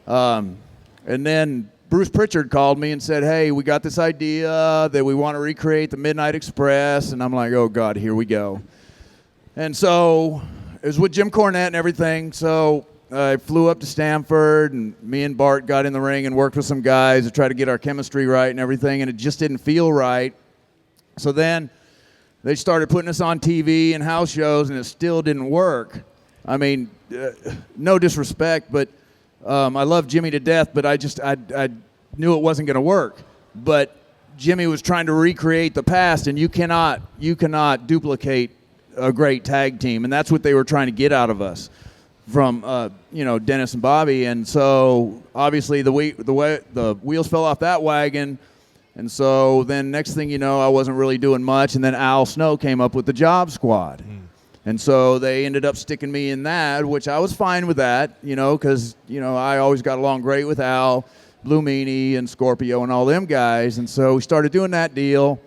and then Bruce Pritchard called me and said, hey, we got this idea that we want to recreate the Midnight Express. And I'm like, oh, God, here we go. And so it was with Jim Cornette and everything. So I flew up to Stamford, and me and Bart got in the ring and worked with some guys to try to get our chemistry right and everything. And it just didn't feel right. So then they started putting us on TV and house shows, and it still didn't work. I mean, no disrespect, but I love Jimmy to death, but I knew it wasn't going to work. But Jimmy was trying to recreate the past, and you cannot duplicate a great tag team, and that's what they were trying to get out of us from Dennis and Bobby. And so obviously the wheels fell off that wagon. And so then next thing you know, I wasn't really doing much. And then Al Snow came up with the Job Squad. And so they ended up sticking me in that, which I was fine with that, because, I always got along great with Al, Blue Meanie, and Scorpio and all them guys. And so we started doing that deal.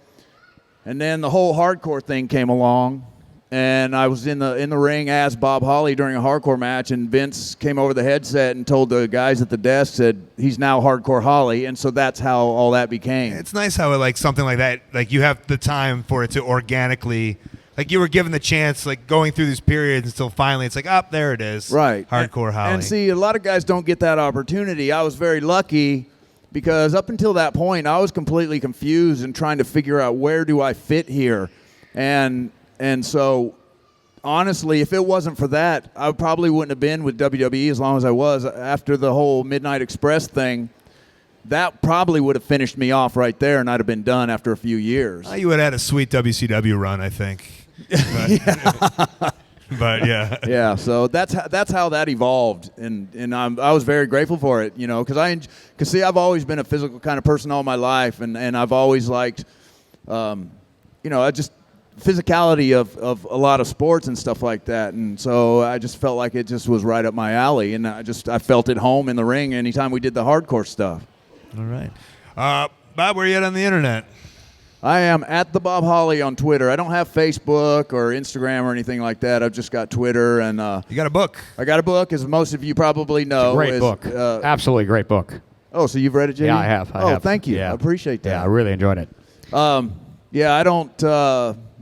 And then the whole hardcore thing came along. and I was in the ring as Bob Holly during a hardcore match, and Vince came over the headset and told the guys at the desk, said, he's now Hardcore Holly, and so that's how all that became. It's nice how like something like that, like you have the time for it to organically, like you were given the chance, like going through these periods until finally it's like, there it is. Right. Hardcore Holly. And see, a lot of guys don't get that opportunity. I was very lucky because up until that point, I was completely confused and trying to figure out where do I fit here. And so, honestly, if it wasn't for that, I probably wouldn't have been with WWE as long as I was. After the whole Midnight Express thing, that probably would have finished me off right there, and I'd have been done after a few years. You would have had a sweet WCW run, I think. But yeah. Yeah, so that's how that evolved, and I was very grateful for it, because see, I've always been a physical kind of person all my life, and I've always liked, physicality of a lot of sports and stuff like that, and so I just felt like it just was right up my alley, and I felt at home in the ring anytime we did the hardcore stuff. All right. Bob, where are you at on the internet? I am at the Bob Holly on Twitter. I don't have Facebook or Instagram or anything like that. I've just got Twitter, and you got a book. I got a book, as most of you probably know. Great book. Absolutely great book. Oh, so you've read it, JD? Yeah, I have. I have. Thank you. Yeah. I appreciate that. Yeah, I really enjoyed it. Yeah, I don't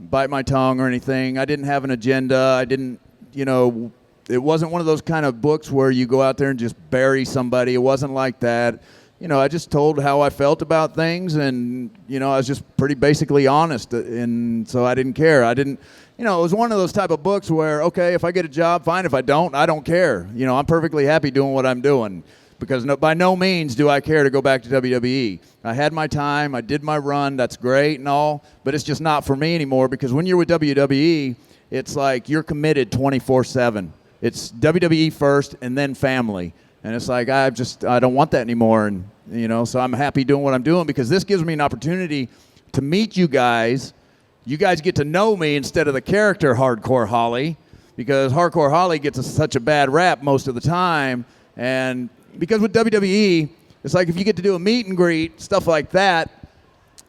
bite my tongue or anything. I didn't have an agenda. I didn't, it wasn't one of those kind of books where you go out there and just bury somebody. It wasn't like that. I just told how I felt about things, and, I was just pretty basically honest, and so I didn't care. I didn't, it was one of those type of books where, okay, if I get a job, fine. If I don't, I don't care. I'm perfectly happy doing what I'm doing. Because by no means do I care to go back to WWE. I had my time. I did my run. That's great and all. But it's just not for me anymore, because when you're with WWE, it's like you're committed 24/7. It's WWE first and then family. And it's like I don't want that anymore. And, so I'm happy doing what I'm doing, because this gives me an opportunity to meet you guys. You guys get to know me instead of the character Hardcore Holly, because Hardcore Holly gets such a bad rap most of the time. And because with WWE, it's like if you get to do a meet and greet, stuff like that,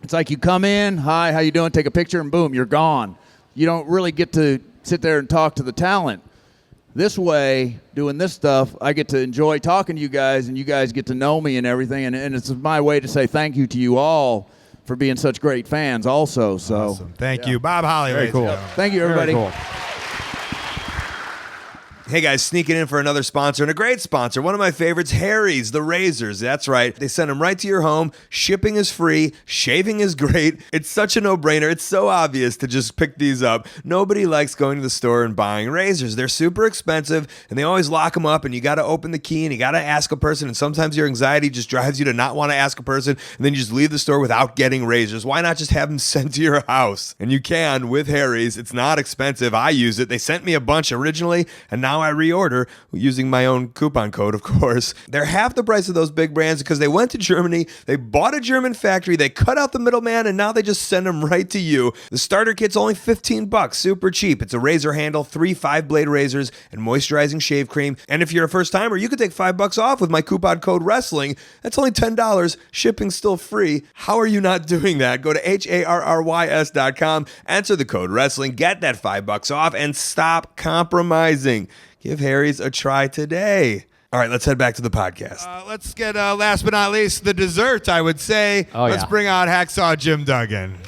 it's like you come in, hi, how you doing, take a picture, and boom, you're gone. You don't really get to sit there and talk to the talent. This way, doing this stuff, I get to enjoy talking to you guys, and you guys get to know me and everything, and it's my way to say thank you to you all for being such great fans also. So, awesome. Thank you. Bob Holly. Very cool. Thank you, everybody. Very cool. Hey guys, sneaking in for another sponsor, and a great sponsor. One of my favorites, Harry's, the razors. That's right. They send them right to your home. Shipping is free. Shaving is great. It's such a no-brainer. It's so obvious to just pick these up. Nobody likes going to the store and buying razors. They're super expensive, and they always lock them up, and you got to open the key, and you got to ask a person, and sometimes your anxiety just drives you to not want to ask a person, and then you just leave the store without getting razors. Why not just have them sent to your house? And you can with Harry's. It's not expensive. I use it. They sent me a bunch originally, and now I reorder using my own coupon code, of course. They're half the price of those big brands because they went to Germany, they bought a German factory, they cut out the middleman, and now they just send them right to you. The starter kit's only $15, super cheap. It's a razor handle, 3 5-blade razors, and moisturizing shave cream. And if you're a first timer, you could take $5 off with my coupon code WRESTLING. That's only $10. Shipping's still free. How are you not doing that? Go to HARRYS.com, enter the code WRESTLING, get that $5 off, and stop compromising. Give Harry's a try today. All right, let's head back to the podcast. Let's get, last but not least, the dessert, I would say. Oh, let's yeah. bring out Hacksaw Jim Duggan.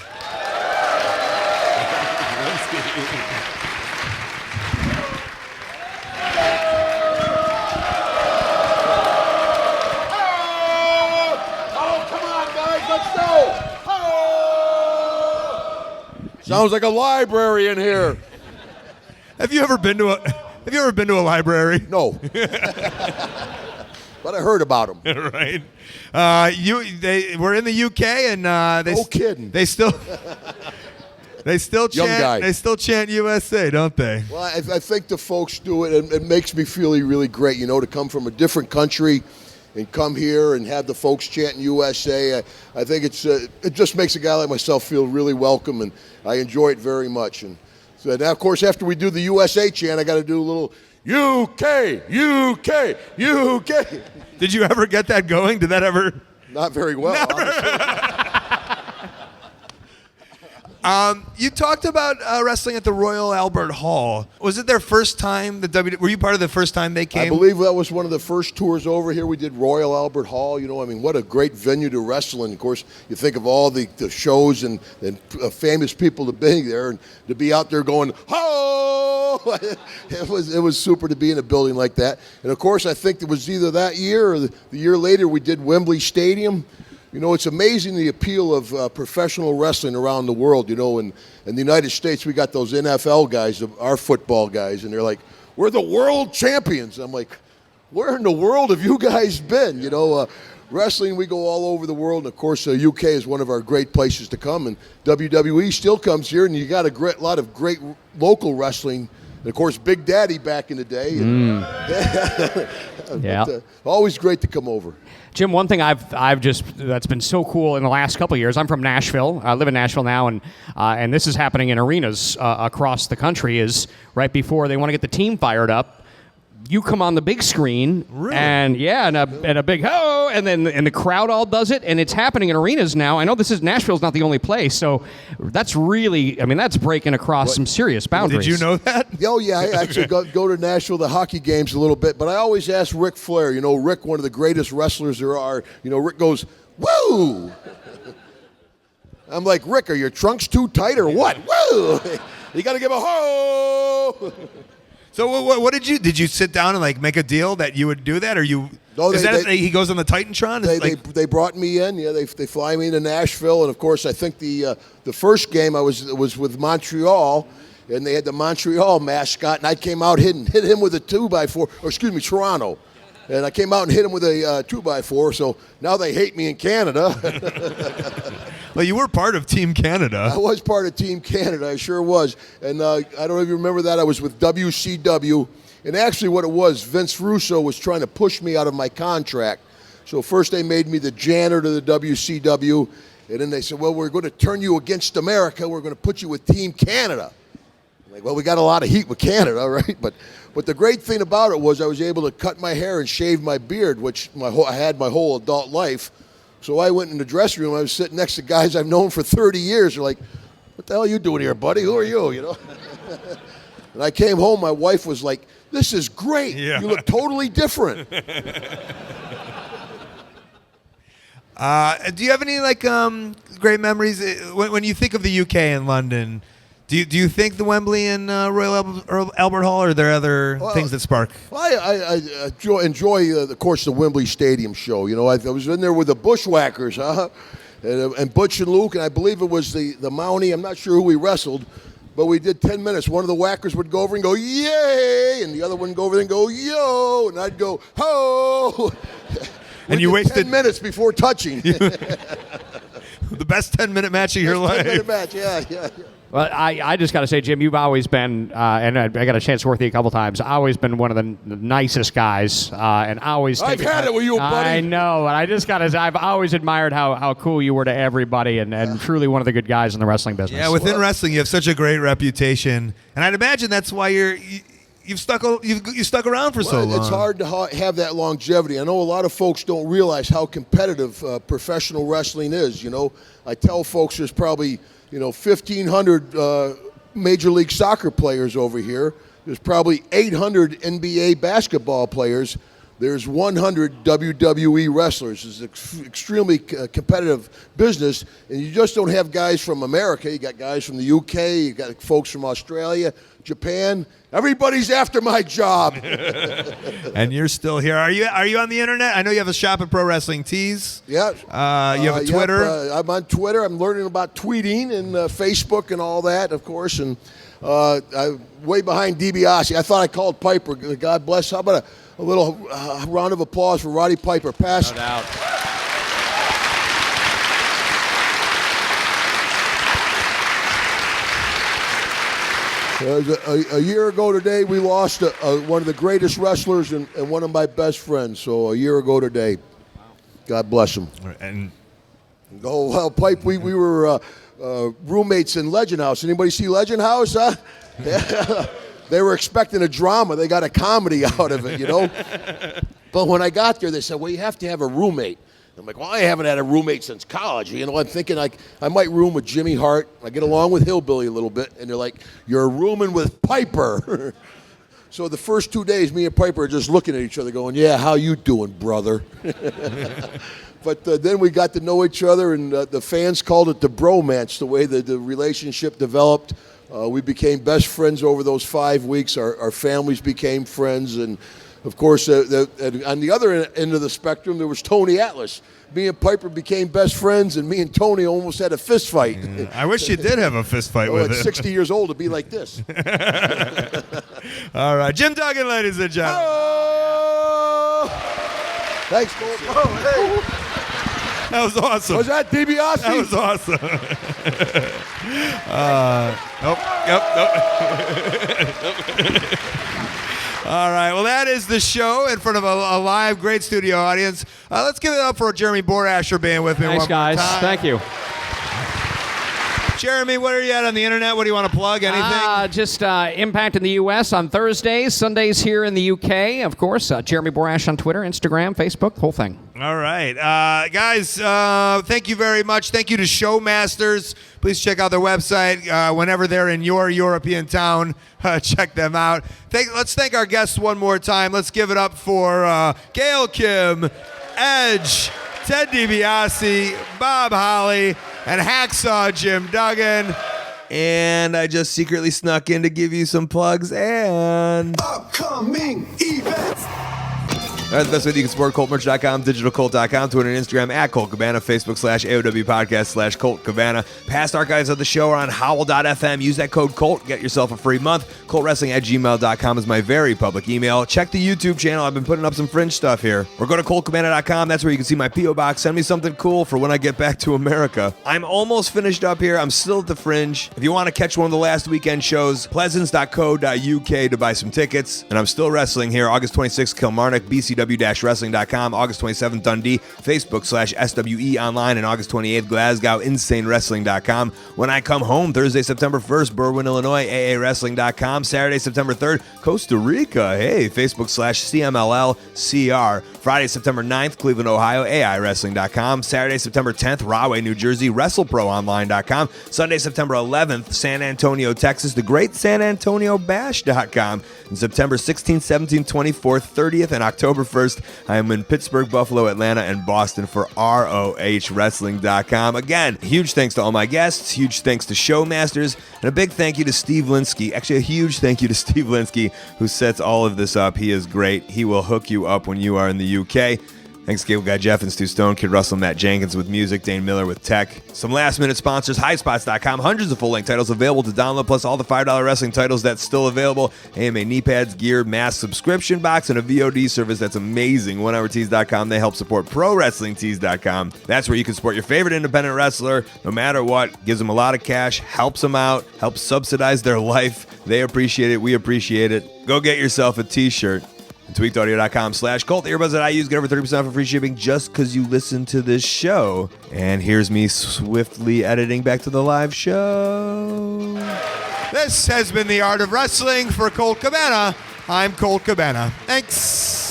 Oh, come on, guys, let's go. Sounds like a library in here. Have you ever been to a library? No. But I heard about them. Right. We're in the UK, and No kidding. They still Young guy. They still chant USA, don't they? Well, I think the folks do it, and it makes me feel really great, to come from a different country and come here and have the folks chanting USA. I think it just makes a guy like myself feel really welcome, and I enjoy it very much. And so now, of course, after we do the USA chant, I got to do a little UK, UK, UK. Did you ever get that going? Did that ever? Not very well, honestly. You talked about wrestling at the Royal Albert Hall. Was it their first time? Were you part of the first time they came? I believe that was one of the first tours over here. We did Royal Albert Hall. You know, I mean, what a great venue to wrestle in. Of course, you think of all the shows and famous people to be there and to be out there going, ho! It was super to be in a building like that. And of course, I think it was either that year or the year later we did Wembley Stadium. You know, it's amazing the appeal of professional wrestling around the world. You know, in the United States, we got those NFL guys, our football guys, and they're like, we're the world champions. I'm like, where in the world have you guys been? You know, wrestling, we go all over the world. And, of course, the UK is one of our great places to come. And WWE still comes here, and you got a lot of great local wrestling. And, of course, Big Daddy back in the day. Yeah. But, always great to come over. Jim, one thing that's been so cool in the last couple of years. I'm from Nashville. I live in Nashville now, and this is happening in arenas across the country. Is right before they want to get the team fired up. You come on the big screen, really? and a big ho, and the crowd all does it, and it's happening in arenas now. I know Nashville's not the only place, so that's really, that's breaking across some serious boundaries. Did you know that? Oh, yeah, I actually go to Nashville, the hockey games a little bit, but I always ask Ric Flair, you know, Rick, one of the greatest wrestlers there are, you know, Rick goes, woo! I'm like, Rick, are your trunks too tight or what? Woo! You got to give a ho! So what did you sit down and like make a deal that you would do that, or you? No, he goes on the Titantron? They brought me in. Yeah, they fly me into Nashville, and of course I think the first game I was with Montreal, and they had the Montreal mascot, and I came out hit him with a 2x4, or excuse me, Toronto. And I came out and hit him with a 2x4, so now they hate me in Canada. Well, you were part of Team Canada. I was part of Team Canada, I sure was. And I don't know if you remember that, I was with WCW. And actually what it was, Vince Russo was trying to push me out of my contract. So first they made me the janitor to the WCW, and then they said, well, we're going to turn you against America. We're going to put you with Team Canada. I'm like, well, we got a lot of heat with Canada, right? But the great thing about it was I was able to cut my hair and shave my beard, which I had my whole adult life. So I went in the dressing room. I was sitting next to guys I've known for 30 years. They're like, what the hell are you doing here, buddy? Who are you, you know? And I came home. My wife was like, this is great. Yeah. You look totally different. Do you have any great memories when you think of the UK and London? Do you think the Wembley and Royal Albert Hall, or are there other things that spark? I enjoy of course, the Wembley Stadium show. You know, I was in there with the Bushwhackers, and Butch and Luke, and I believe it was the Mountie. I'm not sure who we wrestled, but we did 10 minutes. One of the Whackers would go over and go, yay, and the other one would go over and go, yo, and I'd go, ho. And you wasted 10 minutes before touching. The best 10-minute match of your life. 10-minute match, yeah. Well, I just got to say, Jim, you've always been, and I got a chance to work with you a couple times, always been one of the nicest guys, and always. I've had it with you, buddy. I know, and I just got to say, I've always admired how cool you were to everybody, and truly one of the good guys in the wrestling business. Yeah, within wrestling, you have such a great reputation, and I'd imagine that's why you've stuck around for so long. It's hard to have that longevity. I know a lot of folks don't realize how competitive professional wrestling is. You know, I tell folks there's probably 1,500 Major League Soccer players over here. There's probably 800 NBA basketball players. There's 100 WWE wrestlers. It's an extremely competitive business, and you just don't have guys from America. You got guys from the UK. You got folks from Australia, Japan. Everybody's after my job. And you're still here. Are you on the internet? I know you have a shop at Pro Wrestling Tees. Yeah. You have a Twitter. I'm on Twitter. I'm learning about tweeting and Facebook and all that, of course. And I'm way behind DiBiase. I thought I called Piper. God bless. How about a little round of applause for Roddy Piper? Pass. No doubt. A year ago today, we lost one of the greatest wrestlers and one of my best friends. So a year ago today, God bless him. And Pipe, we were roommates in Legend House. Anybody see Legend House? Huh? They were expecting a drama. They got a comedy out of it, you know. But when I got there, they said, well, you have to have a roommate. I'm like, well, I haven't had a roommate since college. You know, I'm thinking I might room with Jimmy Hart. I get along with Hillbilly a little bit, and they're like, you're rooming with Piper. So the first 2 days, me and Piper are just looking at each other going, yeah, how you doing, brother? But then we got to know each other, and the fans called it the bromance, the way that the relationship developed. We became best friends over those 5 weeks. Our families became friends, and of course, on the other end of the spectrum, there was Tony Atlas. Me and Piper became best friends, and me and Tony almost had a fist fight. I wish you did have a fist fight with at him. 60 years old to be like this. All right, Jim Duggan, ladies and gentlemen. Oh! Thanks, Colt. Oh, hey. That was awesome. Was that DiBiase? That was awesome. Nope. All right, well, that is the show in front of a live, great studio audience. Let's give it up for Jeremy Borasher being with me. Thanks, one more guys. time. Thank you. Jeremy, what are you at on the internet? What do you want to plug? Anything? Just Impact in the U.S. on Thursdays, Sundays here in the U.K. Of course, Jeremy Borash on Twitter, Instagram, Facebook, the whole thing. All right. Guys, thank you very much. Thank you to Showmasters. Please check out their website whenever they're in your European town. Check them out. Let's thank our guests one more time. Let's give it up for Gail Kim, Edge, Ted DiBiase, Bob Holly, and Hacksaw Jim Duggan. And I just secretly snuck in to give you some plugs and Upcoming events. All right, the best way you can support ColtMerch.com, DigitalColt.com, Twitter and Instagram at Colt Cabana, Facebook /AOW Podcast /Colt Cabana. Past archives of the show are on Howl.fm. Use that code COLT. Get yourself a free month. ColtWrestling@gmail.com is my very public email. Check the YouTube channel. I've been putting up some fringe stuff here. Or go to ColtCabana.com. That's where you can see my P.O. Box. Send me something cool for when I get back to America. I'm almost finished up here. I'm still at the Fringe. If you want to catch one of the last weekend shows, pleasance.co.uk to buy some tickets. And I'm still wrestling here. August 26th, Kilmarnock, BCW-wrestling.com. August 27th, Dundee, Facebook /SWE online. And August 28th, Glasgow, InsaneWrestling.com. When I come home, Thursday, September 1st, Berwyn, Illinois, AAWrestling.com. Saturday, September 3rd, Costa Rica. Hey, Facebook /CMLLCR. Friday, September 9th, Cleveland, Ohio, AIWrestling.com. Saturday, September 10th, Rahway, New Jersey, WrestleProOnline.com. Sunday, September 11th, San Antonio, Texas, the great SanAntonioBash.com. And September 16th, 17th, 24th, 30th, and October 1st, I am in Pittsburgh, Buffalo, Atlanta, and Boston for ROHWrestling.com. Again, huge thanks to all my guests, huge thanks to Showmasters, and a big thank you to Steve Linsky. Actually, a huge thank you to Steve Linsky, who sets all of this up. He is great. He will hook you up when you are in the UK. Thanks, Cable Guy Jeff and Stu Stone, Kid Russell, Matt Jenkins with music, Dane Miller with tech. Some last-minute sponsors, highspots.com. Hundreds of full-length titles available to download, plus all the $5 wrestling titles that's still available. AMA knee pads, gear, mask, subscription box, and a VOD service that's amazing. OneHourTees.com. They help support ProWrestlingTees.com. That's where you can support your favorite independent wrestler, no matter what. Gives them a lot of cash, helps them out, helps subsidize their life. They appreciate it. We appreciate it. Go get yourself a t-shirt. TweakedAudio.com/Colt. The earbuds that I use get over 30% for free shipping just because you listen to this show. And here's me swiftly editing back to the live show. This has been The Art of Wrestling for Colt Cabana. I'm Colt Cabana. Thanks.